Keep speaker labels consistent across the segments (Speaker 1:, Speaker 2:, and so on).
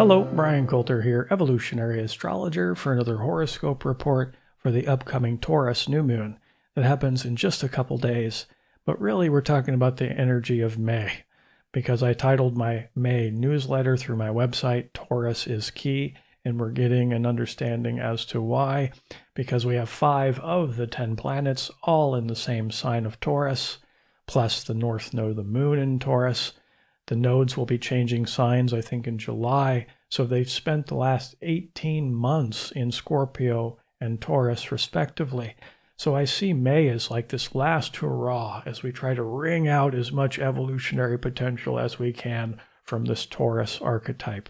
Speaker 1: Hello, Bryan Colter here, Evolutionary Astrologer, for another horoscope report for the upcoming Taurus new moon that happens in just a couple days. But really, we're talking about the energy of May, because I titled my May newsletter through my website, Taurus is Key, and we're getting an understanding as to why, because we have 5 of the 10 planets all in the same sign of Taurus, plus the north node of the moon in Taurus. The nodes will be changing signs, I think, in July. So they've spent the last 18 months in Scorpio and Taurus, respectively. So I see May as like this last hurrah as we try to wring out as much evolutionary potential as we can from this Taurus archetype.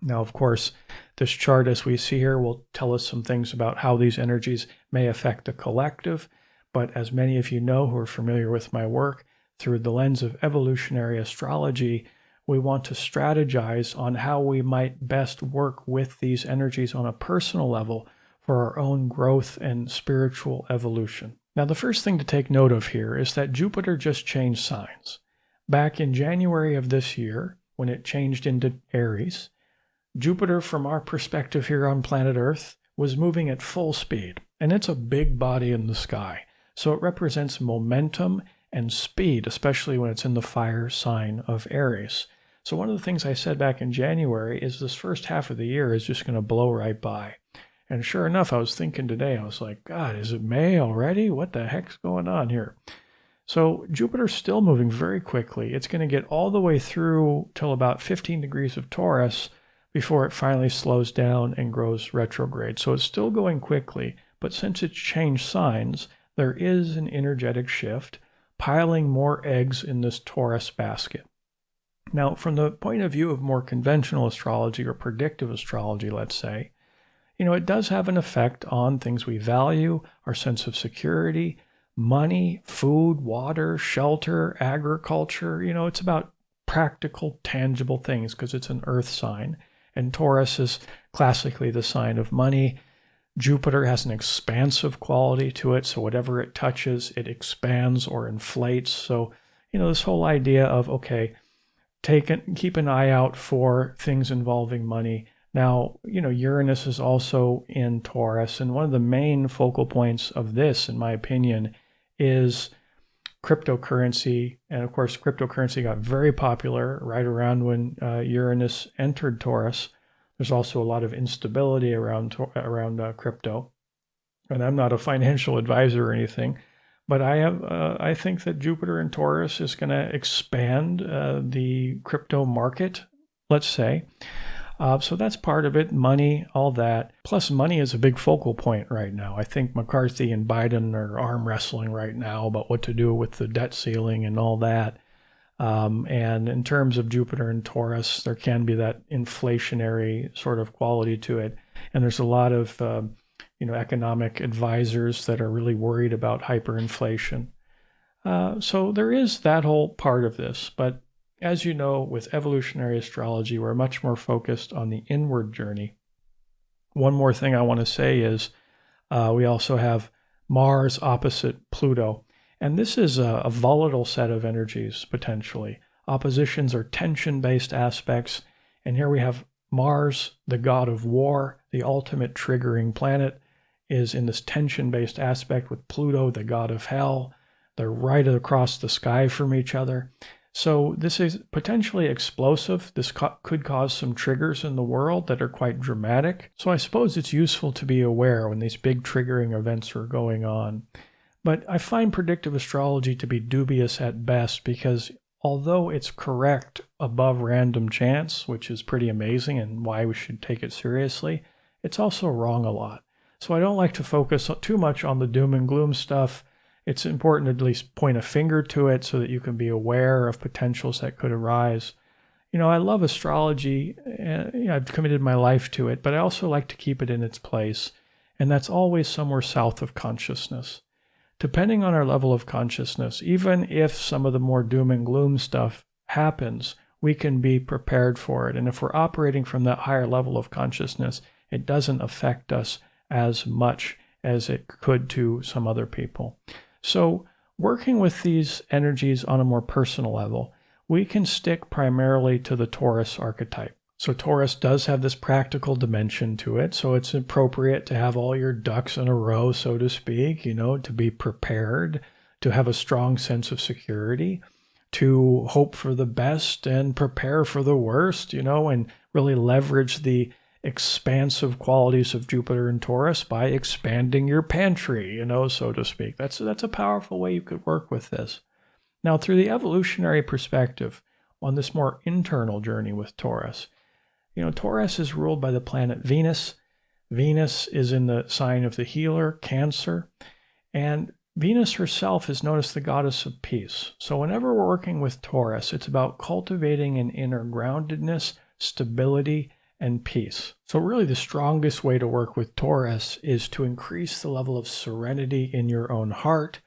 Speaker 1: Now, of course, this chart, as we see here, will tell us some things about how these energies may affect the collective. But as many of you know who are familiar with my work, through the lens of evolutionary astrology, we want to strategize on how we might best work with these energies on a personal level for our own growth and spiritual evolution. Now, the first thing to take note of here is that Jupiter just changed signs. Back in January of this year, when it changed into Aries, Jupiter, from our perspective here on planet Earth, was moving at full speed, and it's a big body in the sky. So it represents momentum and speed, especially when it's in the fire sign of Aries. So one of the things I said back in January is this first half of the year is just going to blow right by. And sure enough, I was thinking today, I was like, God, is it May already? What the heck's going on here? So Jupiter's still moving very quickly. It's going to get all the way through till about 15 degrees of Taurus before it finally slows down and goes retrograde. So it's still going quickly, but since it's changed signs, there is an energetic shift, piling more eggs in this Taurus basket. Now, from the point of view of more conventional astrology or predictive astrology, let's say, it does have an effect on things we value, our sense of security, money, food, water, shelter, agriculture. It's about practical, tangible things because it's an earth sign. And Taurus is classically the sign of money. Jupiter has an expansive quality to it, so whatever it touches, it expands or inflates. So, this whole idea of, okay, keep an eye out for things involving money. Now, Uranus is also in Taurus, and one of the main focal points of this, in my opinion, is cryptocurrency. And of course, cryptocurrency got very popular right around when Uranus entered Taurus. There's also a lot of instability around crypto, and I'm not a financial advisor or anything, but I think that Jupiter in Taurus is going to expand the crypto market, let's say. So that's part of it, money, all that. Plus, money is a big focal point right now. I think McCarthy and Biden are arm wrestling right now about what to do with the debt ceiling and all that. And in terms of Jupiter and Taurus, there can be that inflationary sort of quality to it. And there's a lot of, economic advisors that are really worried about hyperinflation. So there is that whole part of this. But as you know, with evolutionary astrology, we're much more focused on the inward journey. One more thing I want to say is we also have Mars opposite Pluto. And this is a volatile set of energies, potentially. Oppositions are tension-based aspects. And here we have Mars, the god of war, the ultimate triggering planet, is in this tension-based aspect with Pluto, the god of hell. They're right across the sky from each other. So this is potentially explosive. This could cause some triggers in the world that are quite dramatic. So I suppose it's useful to be aware when these big triggering events are going on. But I find predictive astrology to be dubious at best because although it's correct above random chance, which is pretty amazing and why we should take it seriously, it's also wrong a lot. So I don't like to focus too much on the doom and gloom stuff. It's important to at least point a finger to it so that you can be aware of potentials that could arise. I love astrology. I've committed my life to it, but I also like to keep it in its place. And that's always somewhere south of consciousness. Depending on our level of consciousness, even if some of the more doom and gloom stuff happens, we can be prepared for it. And if we're operating from that higher level of consciousness, it doesn't affect us as much as it could to some other people. So working with these energies on a more personal level, we can stick primarily to the Taurus archetype. So Taurus does have this practical dimension to it. So it's appropriate to have all your ducks in a row, so to speak, to be prepared, to have a strong sense of security, to hope for the best and prepare for the worst, and really leverage the expansive qualities of Jupiter and Taurus by expanding your pantry, so to speak. That's a powerful way you could work with this. Now, through the evolutionary perspective, on this more internal journey with Taurus, Taurus is ruled by the planet Venus. Venus is in the sign of the healer, Cancer, and Venus herself is known as the goddess of peace. So whenever we're working with Taurus, it's about cultivating an inner groundedness, stability, and peace. So really the strongest way to work with Taurus is to increase the level of serenity in your own heart,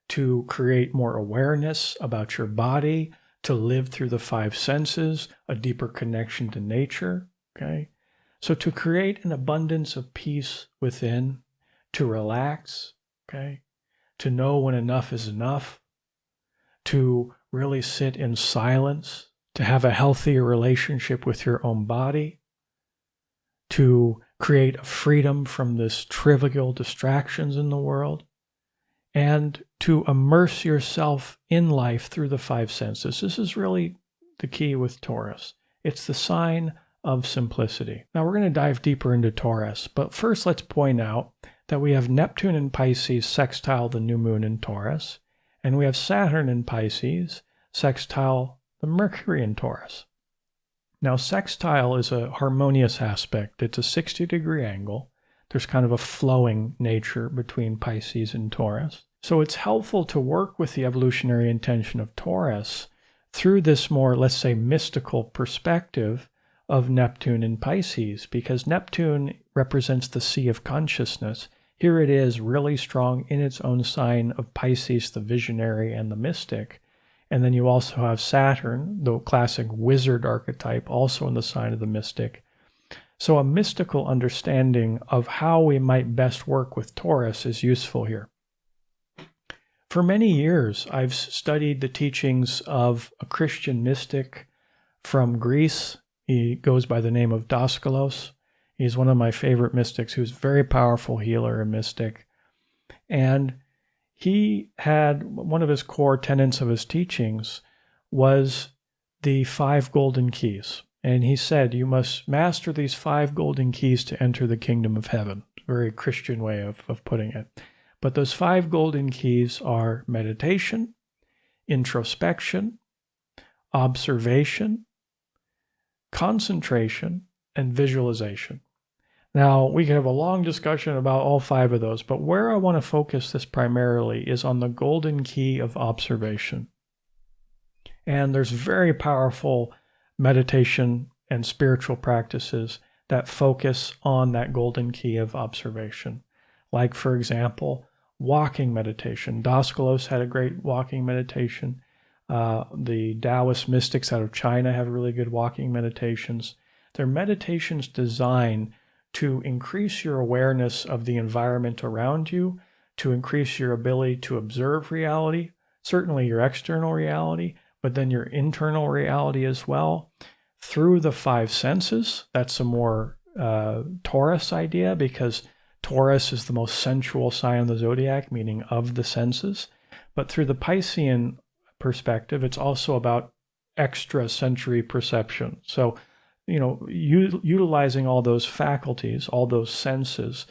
Speaker 1: to create more awareness about your body, to live through the five senses, a deeper connection to nature, okay? So to create an abundance of peace within, to relax, okay? To know when enough is enough, to really sit in silence, to have a healthier relationship with your own body, to create a freedom from this trivial distractions in the world, and to immerse yourself in life through the five senses. This is really the key with Taurus. It's the sign of simplicity. Now we're going to dive deeper into Taurus, but first let's point out that we have Neptune in Pisces sextile the new moon in Taurus, and we have Saturn in Pisces sextile the Mercury in Taurus. Now sextile is a harmonious aspect. It's a 60-degree angle. There's kind of a flowing nature between Pisces and Taurus. So it's helpful to work with the evolutionary intention of Taurus through this more, let's say, mystical perspective of Neptune in Pisces, because Neptune represents the sea of consciousness. Here it is really strong in its own sign of Pisces, the visionary and the mystic. And then you also have Saturn, the classic wizard archetype, also in the sign of the mystic. So a mystical understanding of how we might best work with Taurus is useful here. For many years, I've studied the teachings of a Christian mystic from Greece. He goes by the name of Daskalos. He's one of my favorite mystics who's a very powerful healer and mystic. And he had one of his core tenets of his teachings was the 5 golden keys. And he said, you must master these 5 golden keys to enter the kingdom of heaven. Very Christian way of putting it. But those 5 golden keys are meditation, introspection, observation, concentration, and visualization. Now, we can have a long discussion about all 5 of those, but where I want to focus this primarily is on the golden key of observation. And there's very powerful meditation and spiritual practices that focus on that golden key of observation. Like, for example, walking meditation. Daskalos had a great walking meditation. The Taoist mystics out of China have really good walking meditations. They're meditations designed to increase your awareness of the environment around you, to increase your ability to observe reality, certainly your external reality, but then your internal reality as well, through the 5 senses. That's a more Taurus idea, because Taurus is the most sensual sign of the zodiac, meaning of the senses. But through the Piscean perspective, it's also about extrasensory perception. So, utilizing all those faculties, all those senses,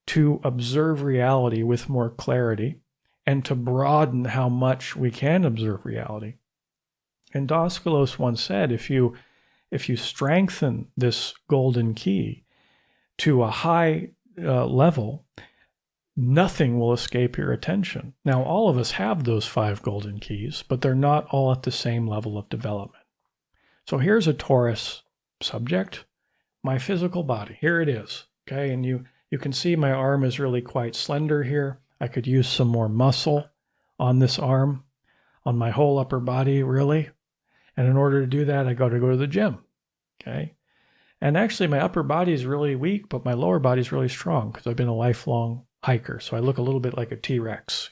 Speaker 1: to observe reality with more clarity and to broaden how much we can observe reality. And Daskalos once said, if you strengthen this golden key to a high level, nothing will escape your attention. Now, all of us have those 5 golden keys, but they're not all at the same level of development. So here's a Taurus subject, my physical body. Here it is, okay? And you can see my arm is really quite slender here. I could use some more muscle on this arm, on my whole upper body, really. And in order to do that, I got to go to the gym, okay? And actually, my upper body is really weak, but my lower body is really strong because I've been a lifelong hiker. So I look a little bit like a T-Rex,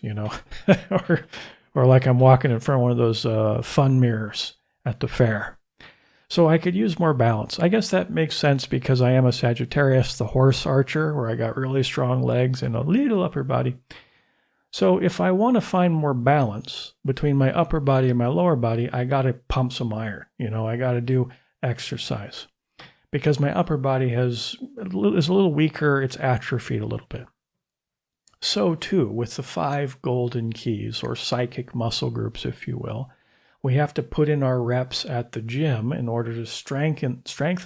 Speaker 1: or like I'm walking in front of one of those fun mirrors at the fair. So I could use more balance. I guess that makes sense because I am a Sagittarius, the horse archer, where I got really strong legs and a little upper body. So if I want to find more balance between my upper body and my lower body, I got to pump some iron. I got to do exercise because my upper body is a little weaker. It's atrophied a little bit. So too with the 5 golden keys, or psychic muscle groups, if you will. We have to put in our reps at the gym in order to strengthen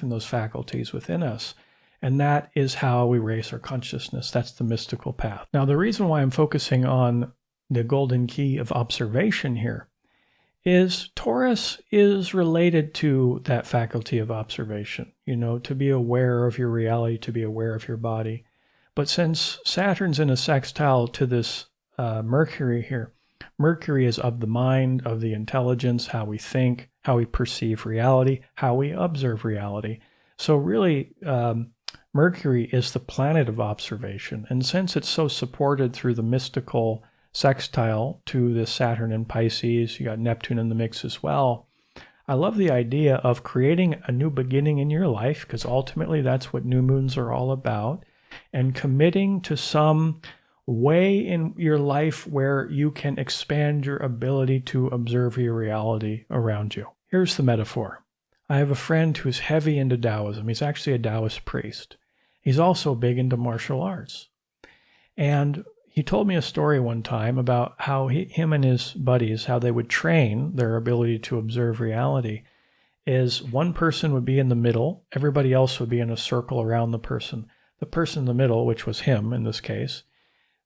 Speaker 1: those faculties within us. And that is how we raise our consciousness. That's the mystical path. Now, the reason why I'm focusing on the golden key of observation here is Taurus is related to that faculty of observation, to be aware of your reality, to be aware of your body. But since Saturn's in a sextile to this Mercury here, Mercury is of the mind, of the intelligence, how we think, how we perceive reality, how we observe reality. So really, Mercury is the planet of observation. And since it's so supported through the mystical sextile to the Saturn in Pisces, you got Neptune in the mix as well. I love the idea of creating a new beginning in your life, because ultimately that's what new moons are all about, and committing to some way in your life where you can expand your ability to observe your reality around you. Here's the metaphor. I have a friend who's heavy into Taoism. He's actually a Taoist priest. He's also big into martial arts. And he told me a story one time about how him and his buddies, how they would train their ability to observe reality, is one person would be in the middle, everybody else would be in a circle around the person. The person in the middle, which was him in this case,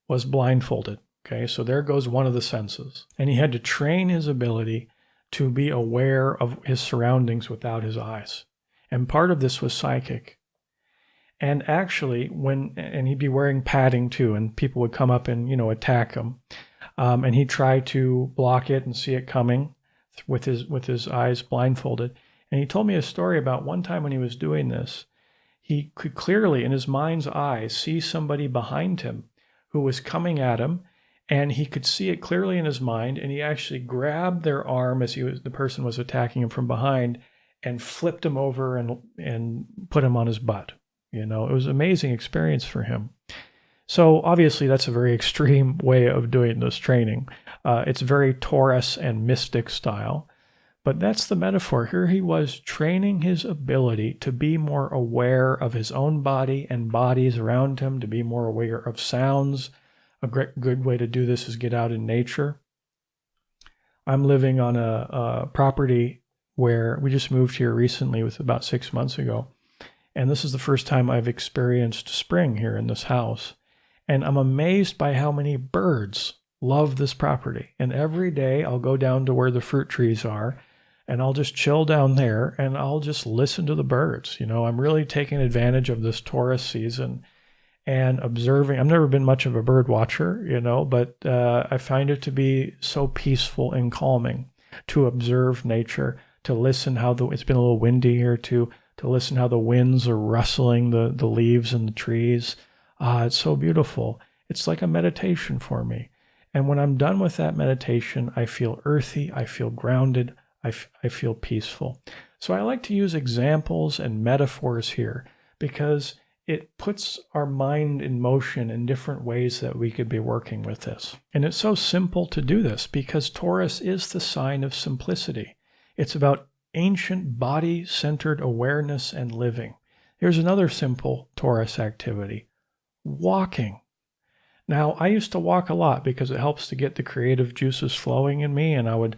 Speaker 1: was blindfolded. Okay, so there goes one of the senses. And he had to train his ability to be aware of his surroundings without his eyes. And part of this was psychic. And actually, and he'd be wearing padding too, and people would come up and, attack him. And he'd try to block it and see it coming with his eyes blindfolded. And he told me a story about one time when he was doing this, he could clearly, in his mind's eye, see somebody behind him who was coming at him, and he could see it clearly in his mind, and he actually grabbed their arm as the person was attacking him from behind and flipped him over and put him on his butt. It was an amazing experience for him. So obviously that's a very extreme way of doing this training. It's very Taurus and mystic style. But that's the metaphor. Here he was training his ability to be more aware of his own body and bodies around him, to be more aware of sounds. A good way to do this is get out in nature. I'm living on a property where we just moved here recently, with about 6 months ago. And this is the first time I've experienced spring here in this house. And I'm amazed by how many birds love this property. And every day I'll go down to where the fruit trees are, and I'll just chill down there and I'll just listen to the birds. I'm really taking advantage of this Taurus season and observing. I've never been much of a bird watcher, but I find it to be so peaceful and calming to observe nature, to listen how it's been a little windy here too, to listen how the winds are rustling the leaves in the trees. It's so beautiful. It's like a meditation for me. And when I'm done with that meditation, I feel earthy, I feel grounded, I feel peaceful. So I like to use examples and metaphors here because it puts our mind in motion in different ways that we could be working with this. And it's so simple to do this because Taurus is the sign of simplicity. It's about ancient body-centered awareness and living. Here's another simple Taurus activity: walking. Now, I used to walk a lot because it helps to get the creative juices flowing in me, and I would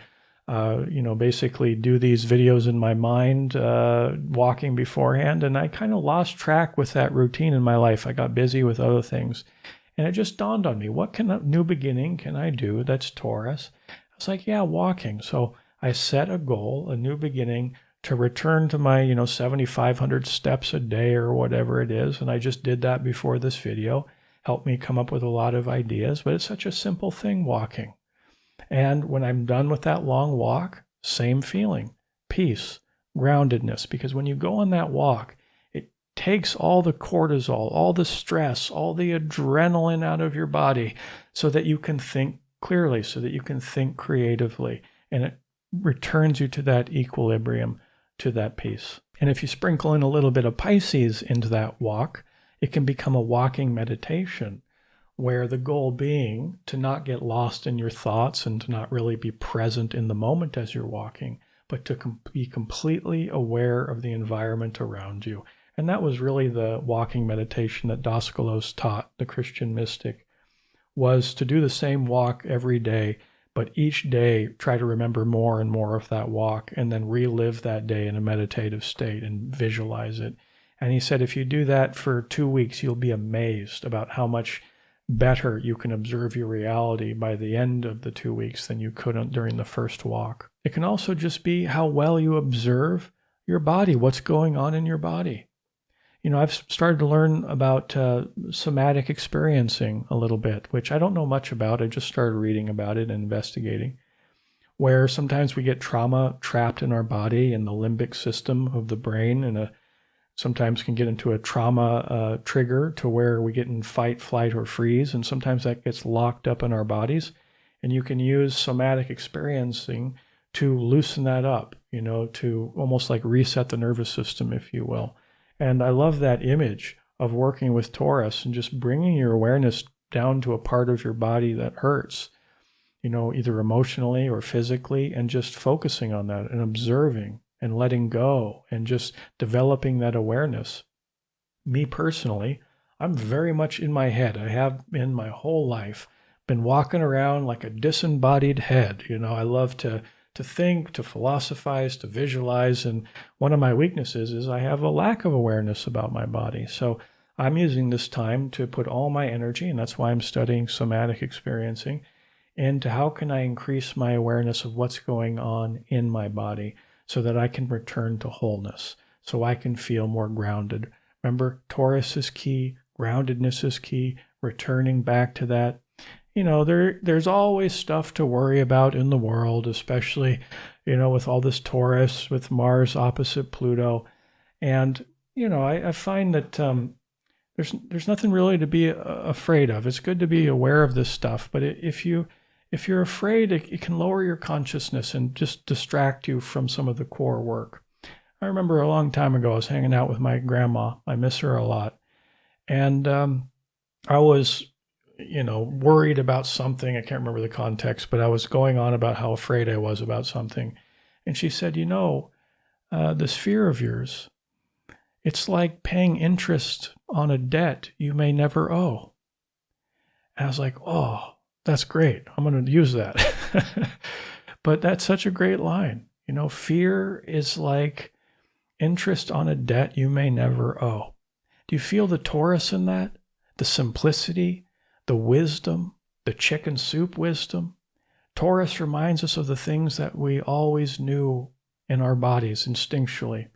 Speaker 1: basically do these videos in my mind, walking beforehand, and I kind of lost track with that routine in my life. I got busy with other things, and it just dawned on me, what new beginning can I do that's Taurus? I was like, yeah, walking. So I set a goal, a new beginning, to return to my, 7,500 steps a day or whatever it is, and I just did that before this video. Helped me come up with a lot of ideas, but it's such a simple thing, walking. And when I'm done with that long walk, same feeling: peace, groundedness. Because when you go on that walk, it takes all the cortisol, all the stress, all the adrenaline out of your body so that you can think clearly, so that you can think creatively. And it returns you to that equilibrium. to that peace. And if you sprinkle in a little bit of Pisces into that walk, it can become a walking meditation, where the goal being to not get lost in your thoughts and to not really be present in the moment as you're walking, but to be completely aware of the environment around you. And that was really the walking meditation that Daskalos taught, the Christian mystic, was to do the same walk every day, but each day try to remember more and more of that walk and then relive that day in a meditative state and visualize it. And he said, if you do that for 2 weeks, you'll be amazed about how much better you can observe your reality by the end of the 2 weeks than you could during the first walk. It can also just be how well you observe your body, what's going on in your body. You know, I've started to learn about somatic experiencing a little bit, which I don't know much about. I just started reading about it and investigating, where sometimes we get trauma trapped in our body in the limbic system of the brain, and sometimes can get into a trauma trigger to where we get in fight, flight, or freeze, and sometimes that gets locked up in our bodies. And you can use somatic experiencing to loosen that up, you know, to almost like reset the nervous system, if you will. And I love that image of working with Taurus and just bringing your awareness down to a part of your body that hurts, you know, either emotionally or physically, and just focusing on that and observing and letting go and just developing that awareness. Me personally, I'm very much in my head. I have been my whole life, been walking around like a disembodied head. You know, I love to think, to philosophize, to visualize. And one of my weaknesses is I have a lack of awareness about my body. So I'm using this time to put all my energy, and that's why I'm studying somatic experiencing, into how can I increase my awareness of what's going on in my body so that I can return to wholeness, so I can feel more grounded. Remember, Taurus is key, groundedness is key, returning back to that. You know, there's always stuff to worry about in the world, especially, you know, with all this Taurus, with Mars opposite Pluto. And, you know, I find that there's nothing really to be afraid of. It's good to be aware of this stuff, but if you're afraid, it can lower your consciousness and just distract you from some of the core work. I remember a long time ago, I was hanging out with my grandma. I miss her a lot. And I was, you know, worried about something. I can't remember the context, but I was going on about how afraid I was about something. And she said, you know, this fear of yours, it's like paying interest on a debt you may never owe. And I was like, oh, that's great. I'm going to use that. But that's such a great line. You know, fear is like interest on a debt you may never owe. Do you feel the Taurus in that? The simplicity, the wisdom, the chicken soup wisdom. Taurus reminds us of the things that we always knew in our bodies instinctually,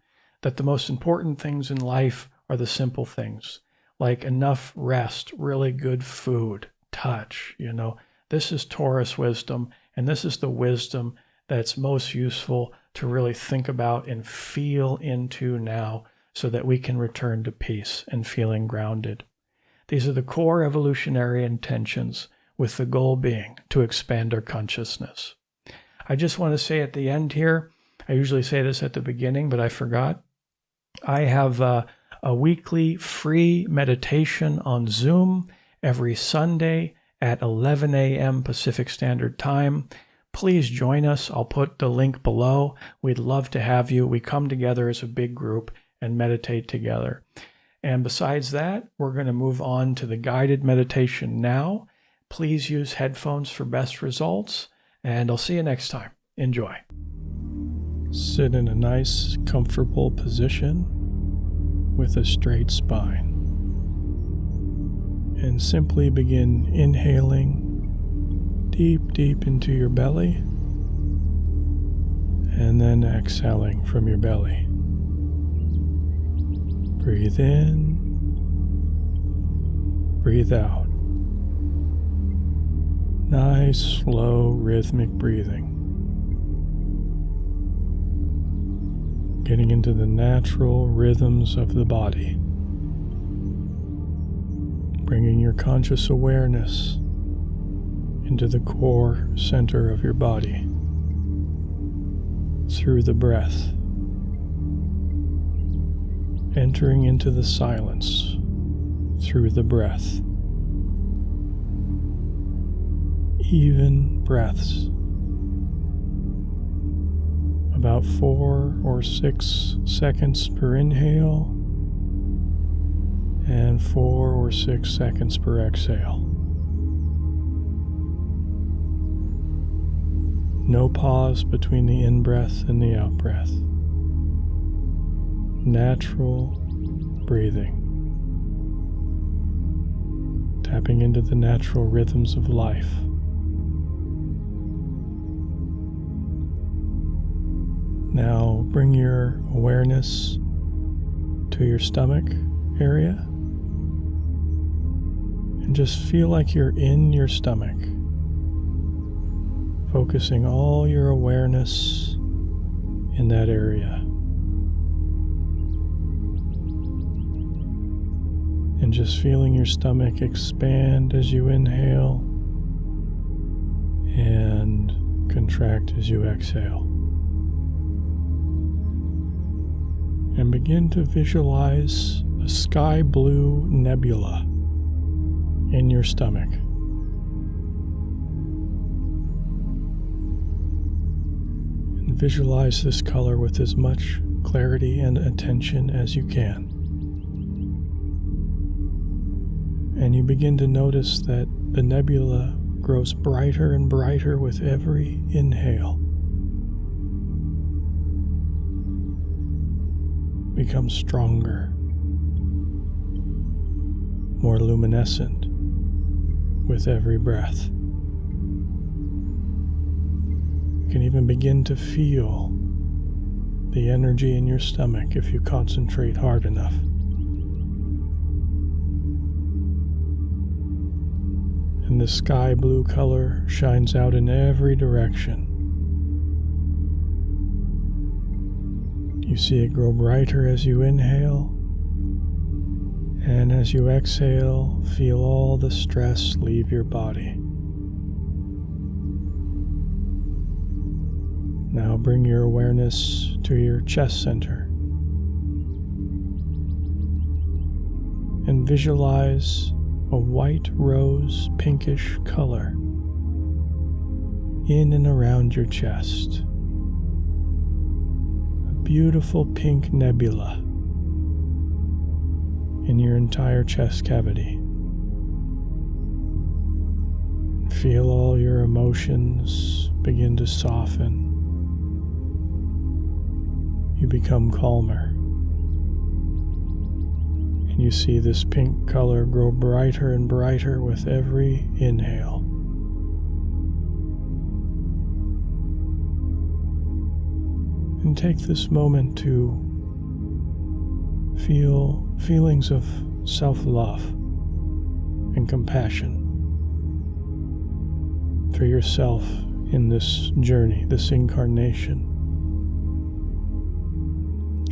Speaker 1: that the most important things in life are the simple things, like enough rest, really good food, touch, you know. This is Taurus wisdom, and this is the wisdom that's most useful to really think about and feel into now so that we can return to peace and feeling grounded. These are the core evolutionary intentions, with the goal being to expand our consciousness. I just want to say at the end here, I usually say this at the beginning, but I forgot. I have a weekly free meditation on Zoom every Sunday at 11 a.m. Pacific Standard Time. Please join us. I'll put the link below. We'd love to have you. We come together as a big group and meditate together. And besides that, we're going to move on to the guided meditation now. Please use headphones for best results, and I'll see you next time. Enjoy. Sit in a nice, comfortable position with a straight spine. And simply begin inhaling deep into your belly, and then exhaling from your belly. Breathe in, breathe out. Nice, slow, rhythmic breathing. Getting into the natural rhythms of the body. Bringing your conscious awareness into the core center of your body through the breath. entering into the silence through the breath. Even breaths, about 4 or 6 seconds per inhale and 4 or 6 seconds per exhale. No pause between the in-breath and the out-breath. Natural breathing. Tapping into the natural rhythms of life. Now bring your awareness to your stomach area and just feel like you're in your stomach, focusing all your awareness in that area. And just feeling your stomach expand as you inhale and contract as you exhale. And begin to visualize a sky blue nebula in your stomach. And visualize this color with as much clarity and attention as you can. And you begin to notice that the nebula grows brighter and brighter with every inhale. Becomes stronger, more luminescent with every breath. You can even begin to feel the energy in your stomach if you concentrate hard enough. And the sky blue color shines out in every direction. You see it grow brighter as you inhale, and as you exhale, feel all the stress leave your body. Now bring your awareness to your chest center and visualize a white rose pinkish color in and around your chest. Beautiful pink nebula in your entire chest cavity. Feel all your emotions begin to soften. You become calmer. And you see this pink color grow brighter and brighter with every inhale. And take this moment to feel feelings of self-love and compassion for yourself in this journey, this incarnation.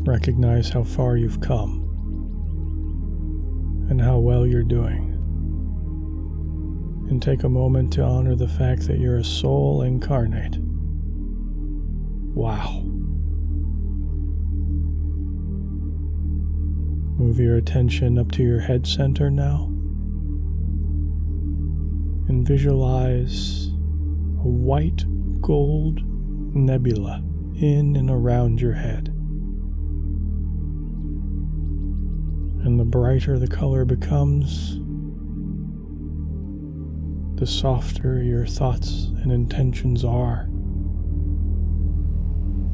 Speaker 1: Recognize how far you've come and how well you're doing. And take a moment to honor the fact that you're a soul incarnate. Wow. Move your attention up to your head center now and visualize a white gold nebula in and around your head. And the brighter the color becomes, the softer your thoughts and intentions are,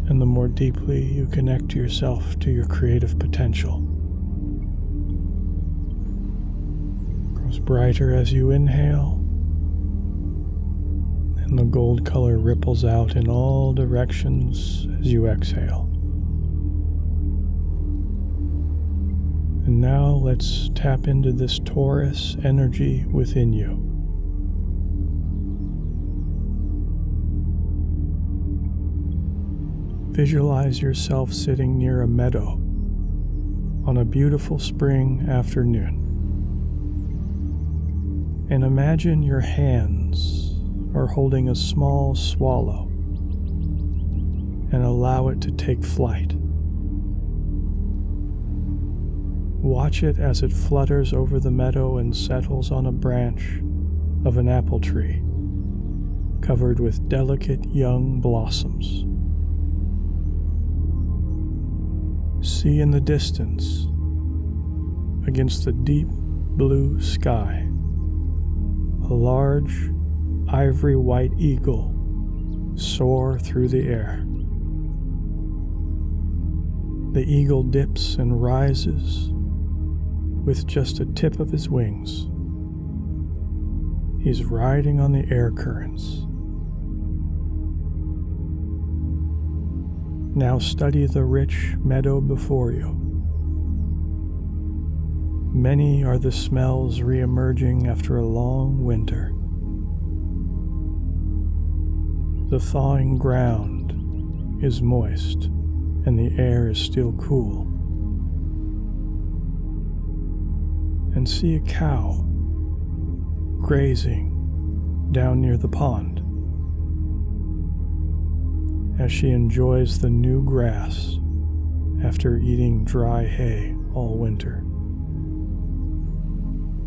Speaker 1: and the more deeply you connect yourself to your creative potential. Brighter as you inhale, and the gold color ripples out in all directions as you exhale. And now let's tap into this Taurus energy within you. Visualize yourself sitting near a meadow on a beautiful spring afternoon. And imagine your hands are holding a small swallow and allow it to take flight. Watch it as it flutters over the meadow and settles on a branch of an apple tree, covered with delicate young blossoms. See in the distance, against the deep blue sky, a large ivory-white eagle soar through the air. The eagle dips and rises with just a tip of his wings. He's riding on the air currents. Now study the rich meadow before you. Many are the smells re-emerging after a long winter. The thawing ground is moist and the air is still cool. And see a cow grazing down near the pond as she enjoys the new grass after eating dry hay all winter.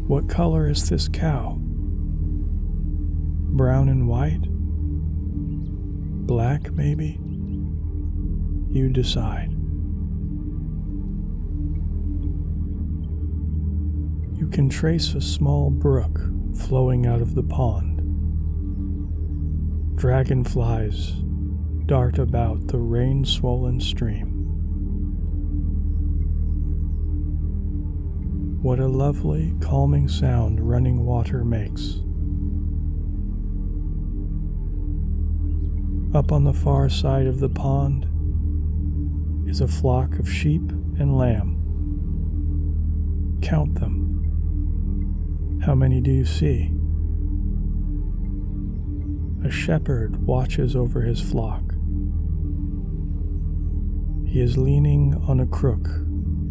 Speaker 1: What color is this cow? Brown and white? Black, maybe? You decide. You can trace a small brook flowing out of the pond. Dragonflies dart about the rain-swollen stream. What a lovely, calming sound running water makes. Up on the far side of the pond is a flock of sheep and lamb. Count them. How many do you see? A shepherd watches over his flock. He is leaning on a crook,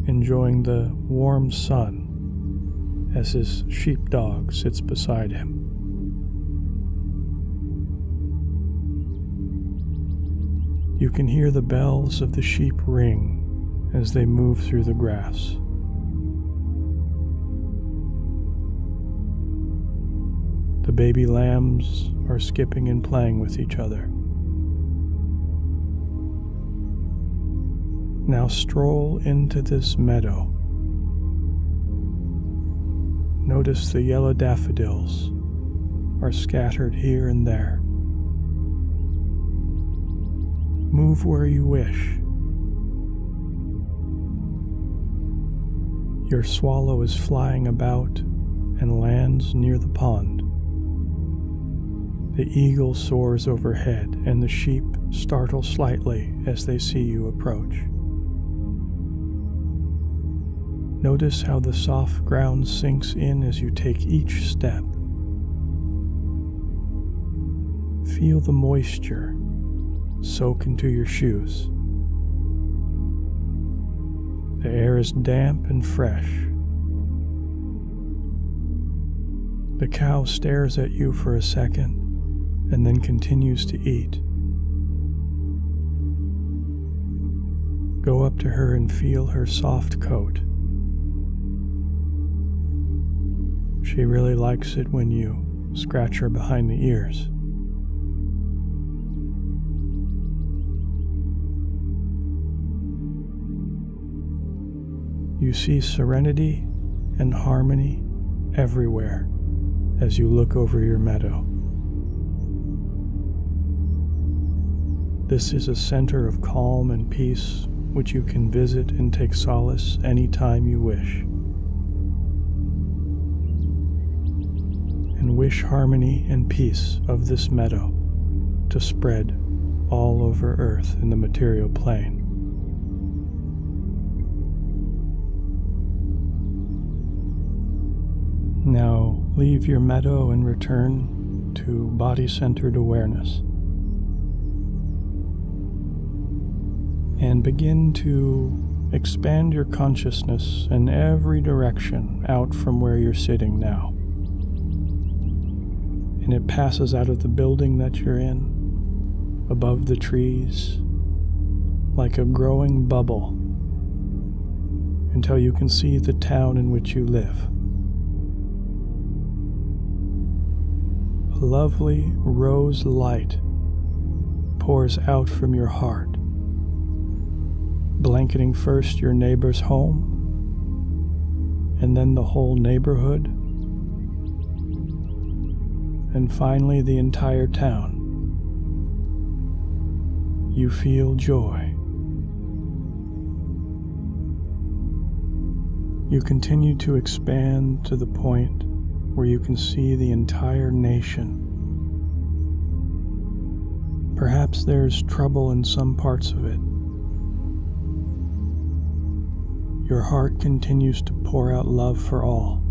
Speaker 1: enjoying the warm sun as his sheepdog sits beside him. You can hear the bells of the sheep ring as they move through the grass. The baby lambs are skipping and playing with each other. Now stroll into this meadow. Notice the yellow daffodils are scattered here and there. Move where you wish. Your swallow is flying about and lands near the pond. The eagle soars overhead, and the sheep startle slightly as they see you approach. Notice how the soft ground sinks in as you take each step. Feel the moisture soak into your shoes. The air is damp and fresh. The cow stares at you for a second and then continues to eat. Go up to her and feel her soft coat. She really likes it when you scratch her behind the ears. You see serenity and harmony everywhere as you look over your meadow. This is a center of calm and peace which you can visit and take solace anytime you wish. And wish harmony and peace of this meadow to spread all over Earth in the material plane. Now leave your meadow and return to body-centered awareness. And begin to expand your consciousness in every direction out from where you're sitting now. And it passes out of the building that you're in, above the trees, like a growing bubble. until you can see the town in which you live. A lovely rose light pours out from your heart, blanketing first your neighbor's home, and then the whole neighborhood, and finally the entire town. You feel joy. You continue to expand to the point where you can see the entire nation. Perhaps there's trouble in some parts of it. Your heart continues to pour out love for all.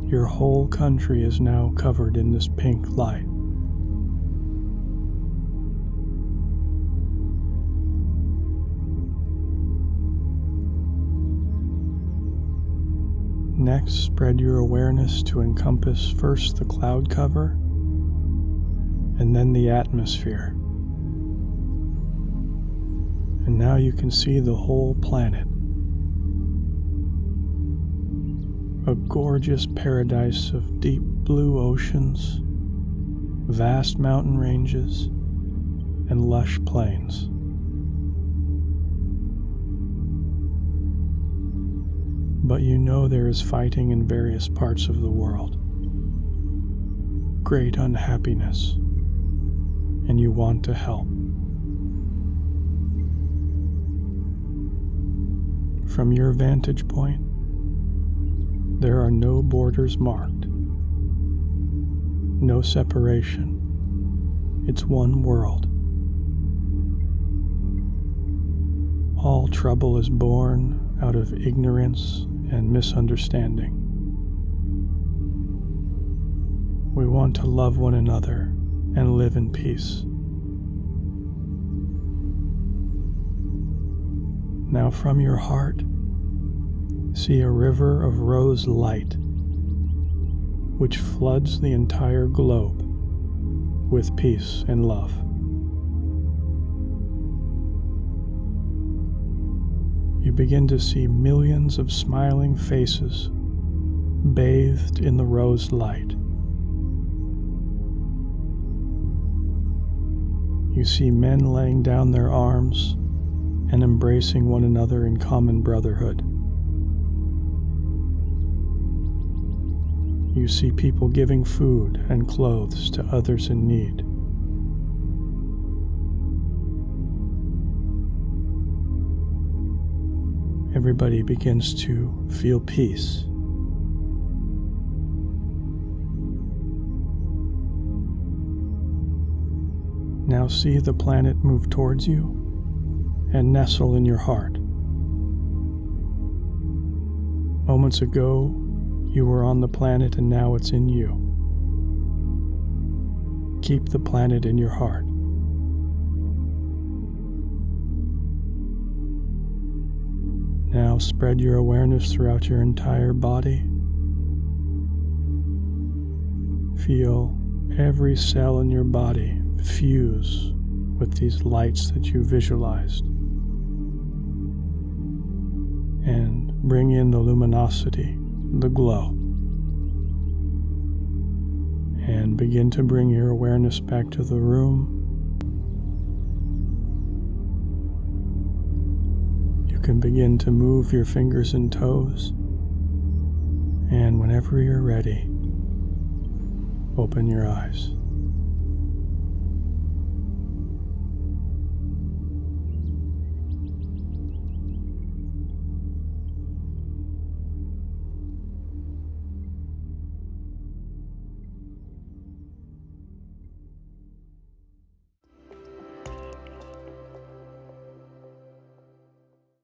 Speaker 1: Your whole country is now covered in this pink light. Next, spread your awareness to encompass first the cloud cover and then the atmosphere. And now you can see the whole planet. A gorgeous paradise of deep blue oceans, vast mountain ranges, and lush plains. But you know there is fighting in various parts of the world. Great unhappiness, and you want to help. From your vantage point, there are no borders marked, no separation. It's one world. All trouble is born out of ignorance and misunderstanding. We want to love one another and live in peace. Now from your heart, see a river of rose light, which floods the entire globe with peace and love. You begin to see millions of smiling faces bathed in the rose light. You see men laying down their arms and embracing one another in common brotherhood. You see people giving food and clothes to others in need. Everybody begins to feel peace. Now see the planet move towards you and nestle in your heart. Moments ago, you were on the planet and now it's in you. Keep the planet in your heart. Now spread your awareness throughout your entire body. Feel every cell in your body fuse with these lights that you visualized. And bring in the luminosity, the glow. And begin to bring your awareness back to the room. You can begin to move your fingers and toes. And whenever you're ready, open your eyes.